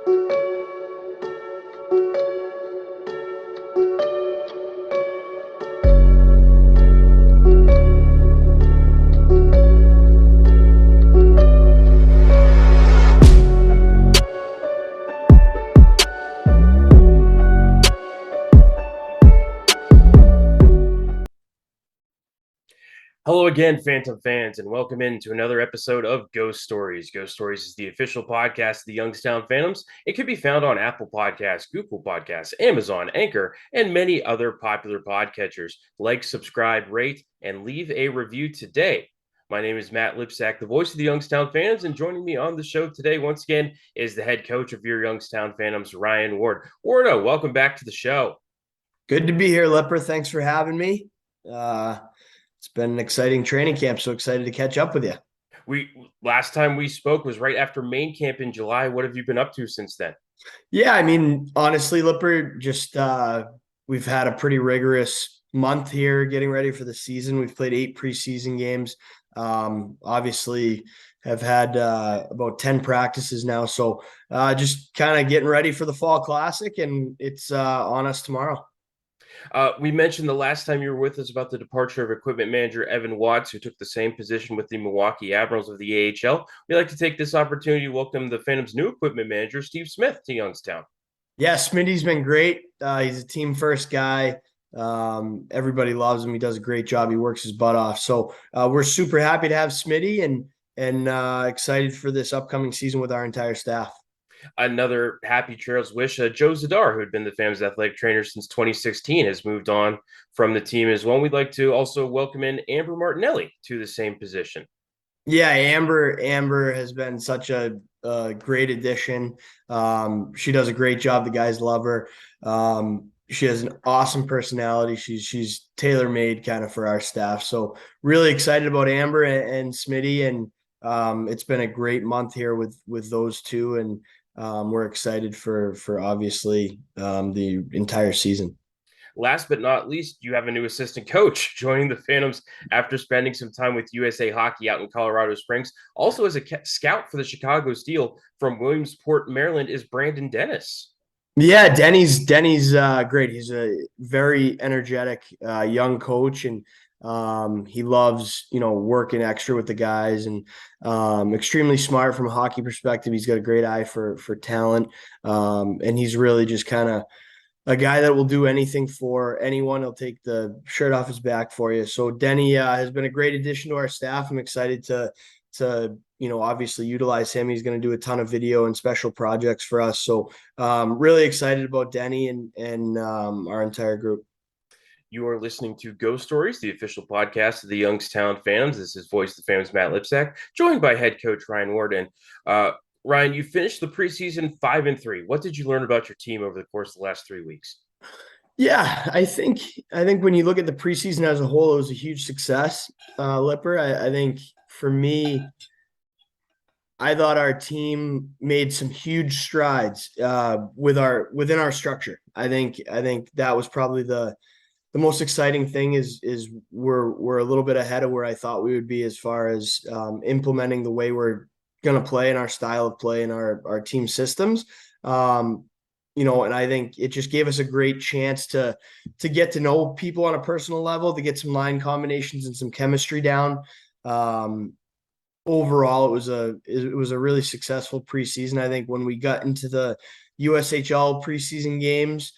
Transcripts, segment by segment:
Hello again, Phantom fans, and welcome into another episode of Ghost Stories. Ghost Stories is the official podcast of the Youngstown Phantoms. It can be found on Apple Podcasts, Google Podcasts, Amazon, Anchor, and many other popular podcatchers. Like, subscribe, rate, and leave a review today. My name is Matt Lipsack, the voice of the Youngstown Phantoms, and joining me on the show today, once again, is the head coach of your Youngstown Phantoms, Ryan Ward. Wardo, welcome back to the show. Good to be here, Lipper. Thanks for having me. It's been an exciting training camp. So excited to catch up with you. We last time we spoke was right after main camp in July. What have you been up to since then? Yeah, I mean, honestly, Lipper, just we've had a pretty rigorous month here getting ready for the season. We've played 8 preseason games. Obviously have had about 10 practices now. So just kind of getting ready for the fall classic, and it's on us tomorrow. We mentioned the last time you were with us about the departure of equipment manager Evan Watts, who took the same position with the Milwaukee Admirals of the AHL. We'd like to take this opportunity to welcome the Phantoms' new equipment manager, Steve Smith, to Youngstown. Yeah, Smitty's been great. He's a team first guy. Everybody loves him. He does a great job. He works his butt off. So we're super happy to have Smitty and excited for this upcoming season with our entire staff. Another happy trails wish, Joe Zadar, who had been the Phantoms' athletic trainer since 2016, has moved on from the team as well. We'd like to also welcome in Amber Martinelli to the same position. Yeah, Amber has been such a great addition. She does a great job. The guys love her. She has an awesome personality. She's tailor made kind of for our staff. So really excited about Amber and Smitty, and it's been a great month here with those two, and we're excited for obviously the entire season. Last but not least, you have a new assistant coach joining the Phantoms after spending some time with USA Hockey out in Colorado Springs. Also, as a scout for the Chicago Steel from Williamsport, Maryland, is Brandon Dennis. Yeah, Denny's great. He's a very energetic young coach, and he loves working extra with the guys, and extremely smart from a hockey perspective. He's got a great eye for talent, and he's really just kind of a guy that will do anything for anyone. He'll take the shirt off his back for you. So Denny has been a great addition to our staff. I'm excited to obviously utilize him. He's going to do a ton of video and special projects for us. So really excited about Denny and our entire group. You are listening to Ghost Stories, the official podcast of the Youngstown Phantoms. This is Voice of the Phantoms, Matt Lipsack, joined by head coach Ryan Ward. Ryan, you finished the preseason 5-3. What did you learn about your team over the course of the last 3 weeks? Yeah, I think when you look at the preseason as a whole, it was a huge success, Lipper. I think for me, I thought our team made some huge strides within our structure. I think that was probably the most exciting thing is we're a little bit ahead of where I thought we would be as far as implementing the way we're going to play and our style of play and our team systems. And I think it just gave us a great chance to get to know people on a personal level, to get some line combinations and some chemistry down. Overall, it was a really successful preseason. I think when we got into the USHL preseason games,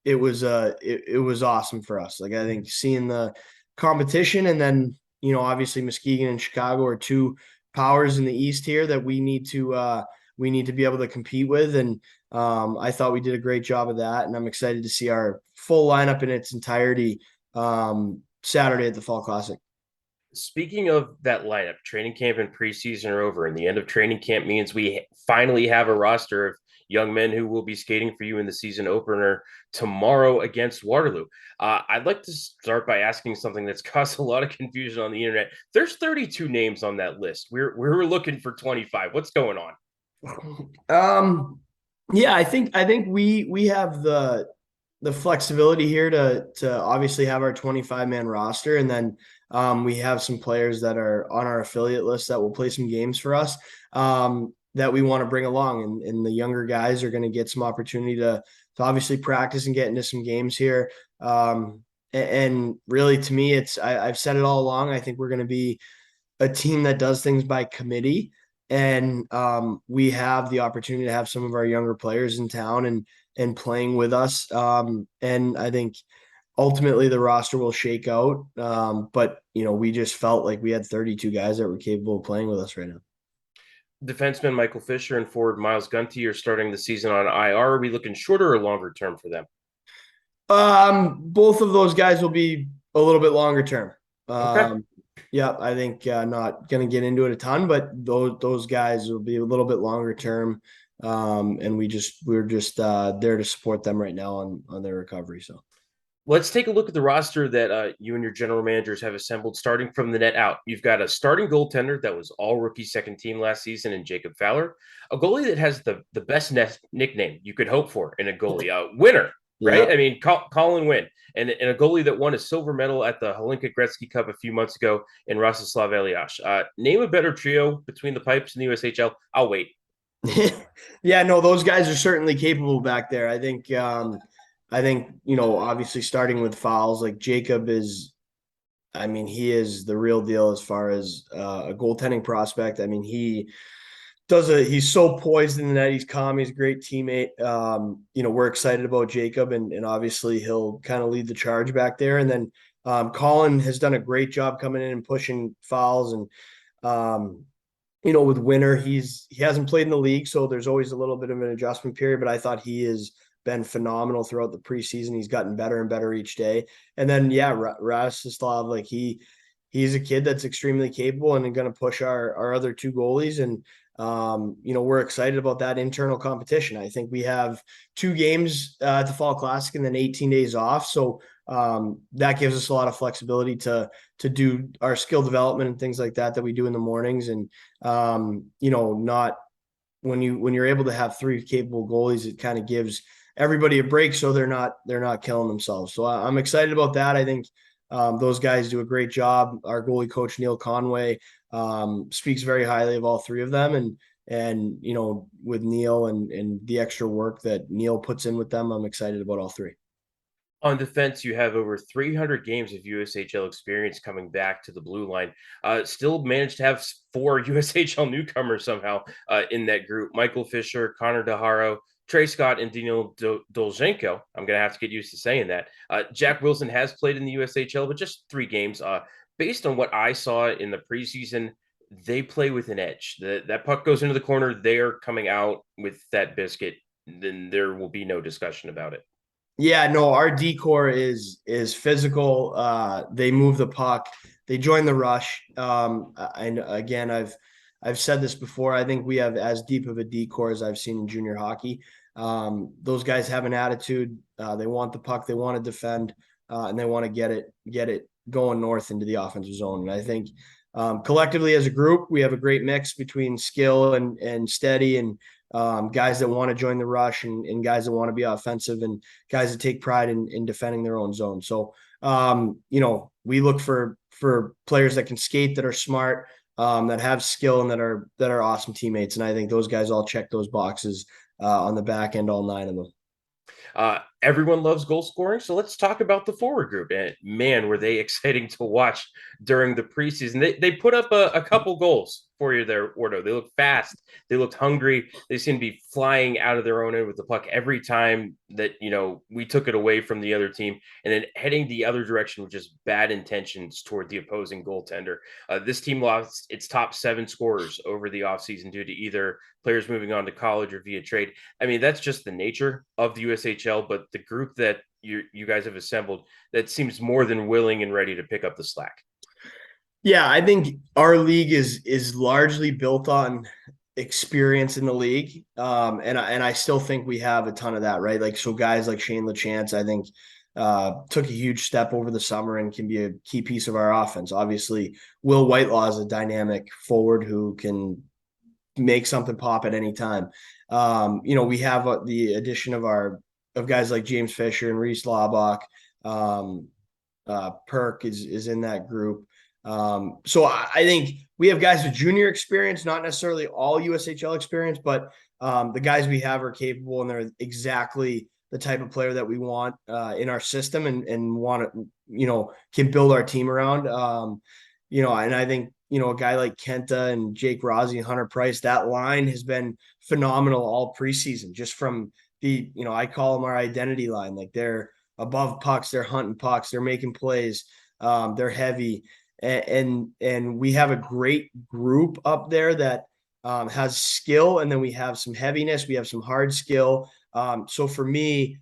it was awesome for us. Like, I think seeing the competition, and then obviously Muskegon and Chicago are two powers in the East here that we need to be able to compete with, and I thought we did a great job of that, and I'm excited to see our full lineup in its entirety Saturday at the Fall Classic. Speaking of that lineup, training camp and preseason are over, and the end of training camp means we finally have a roster of young men who will be skating for you in the season opener tomorrow against Waterloo. I'd like to start by asking something that's caused a lot of confusion on the internet. There's 32 names on that list. We're looking for 25. What's going on? Yeah, I think we have the flexibility here to obviously have our 25-man roster, and then we have some players that are on our affiliate list that will play some games for us. that we want to bring along, and the younger guys are going to get some opportunity to obviously practice and get into some games here. And really, to me, I've said it all along. I think we're going to be a team that does things by committee, and we have the opportunity to have some of our younger players in town and playing with us. And I think ultimately the roster will shake out. But we just felt like we had 32 guys that were capable of playing with us right now. Defenseman Michael Fisher and forward Miles Gunty are starting the season on IR. Are we looking shorter or longer term for them? Both of those guys will be a little bit longer term. Okay. Yeah, I think not going to get into it a ton, but those guys will be a little bit longer term. And we're just there to support them right now on their recovery. So Let's take a look at the roster that you and your general managers have assembled, starting from the net out. You've got a starting goaltender that was all rookie second team last season in Jacob Fowler, a goalie that has the best nickname you could hope for in a goalie, winner, right? yeah. I mean, Colin Wynn, and a goalie that won a silver medal at the Hlinka Gretzky Cup a few months ago in Rostislav Eliash. Name a better trio between the pipes in the USHL. I'll wait. Yeah, no, those guys are certainly capable back there. I think, obviously starting with fouls, like Jacob is, I mean, he is the real deal as far as a goaltending prospect. I mean, he's so poised in the net. He's calm. He's a great teammate. We're excited about Jacob, and obviously he'll kind of lead the charge back there. And then Colin has done a great job coming in and pushing fouls. And um, with Winter, he hasn't played in the league, so there's always a little bit of an adjustment period. But I thought he has been phenomenal throughout the preseason. He's gotten better and better each day. And then Rastislav, like he's a kid that's extremely capable and going to push our other two goalies. And we're excited about that internal competition. I think we have 2 games at the Fall Classic and then 18 days off. So that gives us a lot of flexibility to do our skill development and things like that we do in the mornings. And not when you're able to have 3 capable goalies, it kind of gives everybody a break, so they're not killing themselves. So I'm excited about that. I think those guys do a great job. Our goalie coach Neil Conway speaks very highly of all 3 of them, and with Neil and the extra work that Neil puts in with them, I'm excited about all 3. On defense, you have over 300 games of USHL experience coming back to the blue line. Still managed to have 4 USHL newcomers somehow in that group. Michael Fisher, Connor DeHaro, Trey Scott, and Daniel Dolzhenko. I'm going to have to get used to saying that. Jack Wilson has played in the USHL, but just 3 games. Based on what I saw in the preseason, they play with an edge. That puck goes into the corner. They are coming out with that biscuit. Then there will be no discussion about it. Yeah, no, our decor is physical. They move the puck. They join the rush. And again, I've said this before. I think we have as deep of a decor as I've seen in junior hockey. Those guys have an attitude. They want the puck. They want to defend, and they want to get it going north into the offensive zone. And I think collectively as a group, we have a great mix between skill and steady and guys that want to join the rush and guys that want to be offensive and guys that take pride in defending their own zone. So, we look for players that can skate, that are smart, that have skill, and that are awesome teammates. And I think those guys all check those boxes on the back end, all 9 of them. Everyone loves goal scoring, so let's talk about the forward group. And man, were they exciting to watch during the preseason. They put up a couple goals for you there, Ordo. They looked fast. They looked hungry. They seemed to be flying out of their own end with the puck every time that, we took it away from the other team and then heading the other direction with just bad intentions toward the opposing goaltender. This team lost its top 7 scorers over the offseason due to either players moving on to college or via trade. I mean, that's just the nature of the USHL, but the group that you guys have assembled that seems more than willing and ready to pick up the slack. Yeah, I think our league is largely built on experience in the league, and I still think we have a ton of that, right? Like, so guys like Shane LaChance, I think, took a huge step over the summer and can be a key piece of our offense. Obviously, Will Whitelaw is a dynamic forward who can make something pop at any time. We have the addition of guys like James Fisher and Reese Laubach. Perk is in that group. So I think we have guys with junior experience, not necessarily all USHL experience, but the guys we have are capable and they're exactly the type of player that we want in our system and want to, can build our team around. And I think, a guy like Kenta and Jake Rossi and Hunter Price, that line has been phenomenal all preseason, just from I call them our identity line. Like they're above pucks, they're hunting pucks, they're making plays, they're heavy. And we have a great group up there that has skill, and then we have some heaviness, we have some hard skill. So for me,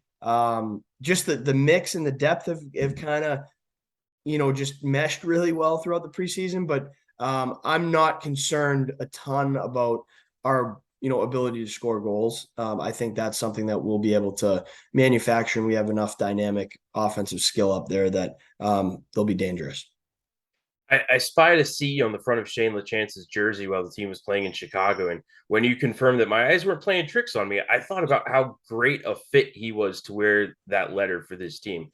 just the mix and the depth have kind of just meshed really well throughout the preseason. But I'm not concerned a ton about our ability to score goals. I think that's something that we'll be able to manufacture, and we have enough dynamic offensive skill up there that they'll be dangerous. I spied a C on the front of Shane LeChance's jersey while the team was playing in Chicago. And when you confirmed that my eyes weren't playing tricks on me, I thought about how great a fit he was to wear that letter for this team.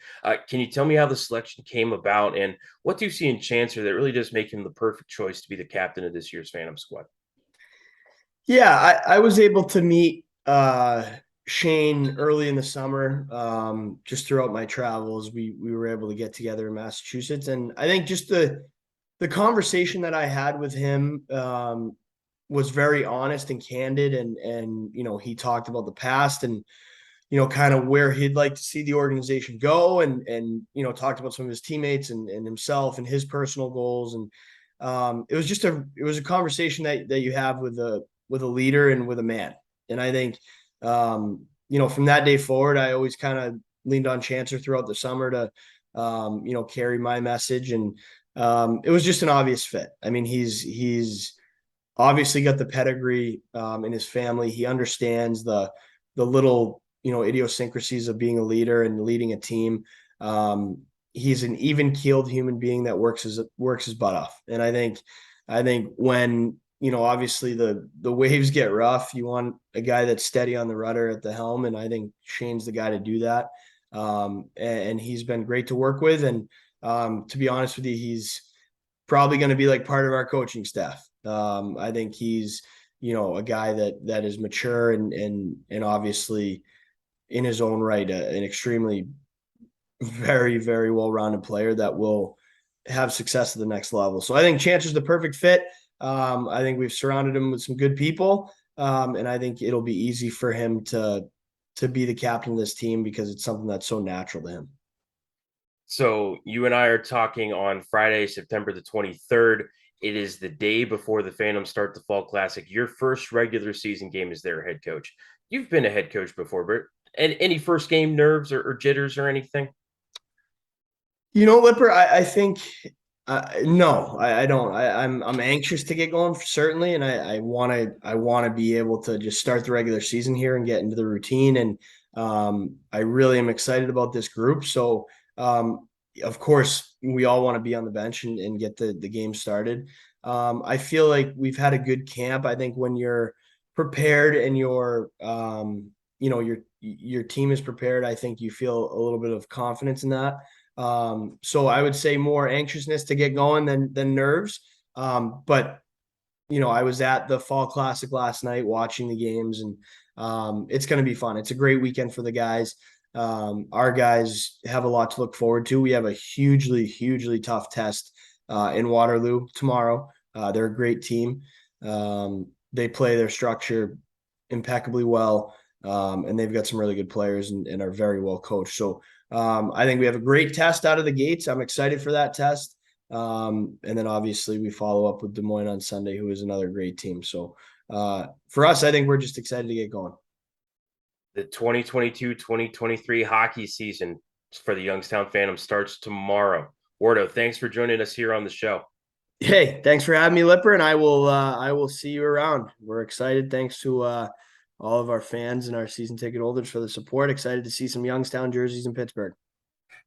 Can you tell me how the selection came about, and what do you see in Chancer that really does make him the perfect choice to be the captain of this year's Phantom squad? Yeah, I was able to meet Shane early in the summer. Just throughout my travels, we were able to get together in Massachusetts, and I think just the conversation that I had with him was very honest and candid, and he talked about the past and kind of where he'd like to see the organization go, and talked about some of his teammates and himself and his personal goals. And it was a conversation that you have with a leader and with a man. And I think from that day forward, I always kind of leaned on Chancer throughout the summer to carry my message. And it was just an obvious fit. I mean, he's obviously got the pedigree in his family. He understands the little idiosyncrasies of being a leader and leading a team. He's an even keeled human being that works his butt off. And I think when obviously the waves get rough, you want a guy that's steady on the rudder at the helm, and I think Shane's the guy to do that. And he's been great to work with. And to be honest with you, he's probably going to be like part of our coaching staff. I think he's a guy that is mature and obviously in his own right an extremely very very well rounded player that will have success at the next level. So I think Chance is the perfect fit. I think we've surrounded him with some good people, and I think it'll be easy for him to be the captain of this team because it's something that's so natural to him. So you and I are talking on Friday, September the 23rd. It is the day before the Phantoms start the Fall Classic. Your first regular season game as their head coach. You've been a head coach before, but any first game nerves or jitters or anything? Lipper, I think no, I don't. I'm anxious to get going certainly, and I want to be able to just start the regular season here and get into the routine. And I really am excited about this group. So of course we all want to be on the bench and get the game started. I feel like we've had a good camp. I think when you're prepared and your team is prepared, I think you feel a little bit of confidence in that. So I would say more anxiousness to get going than nerves. But I was at the Fall Classic last night watching the games, and it's going to be fun. It's a great weekend for the guys. Our guys have a lot to look forward to. We have a hugely tough test in Waterloo tomorrow. They're a great team. They play their structure impeccably well, and they've got some really good players and are very well coached. So I think we have a great test out of the gates. I'm excited for that test. And then obviously we follow up with Des Moines on Sunday, who is another great team. So for us, I think we're just excited to get going. The 2022-2023 hockey season for the Youngstown Phantoms starts tomorrow. Wardo, thanks for joining us here on the show. Hey, thanks for having me, Lipper, and I will see you around. We're excited. Thanks to all of our fans and our season ticket holders for the support. Excited to see some Youngstown jerseys in Pittsburgh.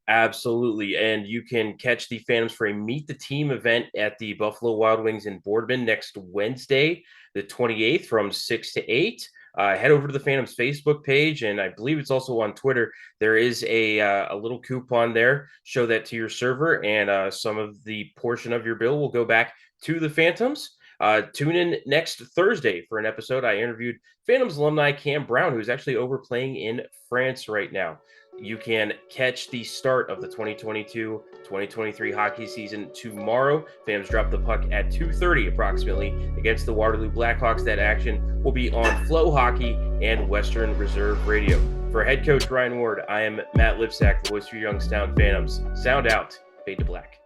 Absolutely. And you can catch the Phantoms for a Meet the Team event at the Buffalo Wild Wings in Boardman next Wednesday, the 28th from 6 to 8. head over to the Phantoms Facebook page, and I believe it's also on Twitter. There is a little coupon there. Show that to your server, and some of the portion of your bill will go back to the Phantoms. Tune in next Thursday for an episode. I interviewed Phantoms alumni Cam Brown, who's actually over playing in France right now. You can catch the start of the 2022-2023 hockey season tomorrow. Phantoms drop the puck at 2:30 approximately against the Waterloo Blackhawks. That action will be on Flow Hockey and Western Reserve Radio. For head coach Ryan Ward, I am Matt Lipsack, the voice for Youngstown Phantoms. Sound out. Fade to black.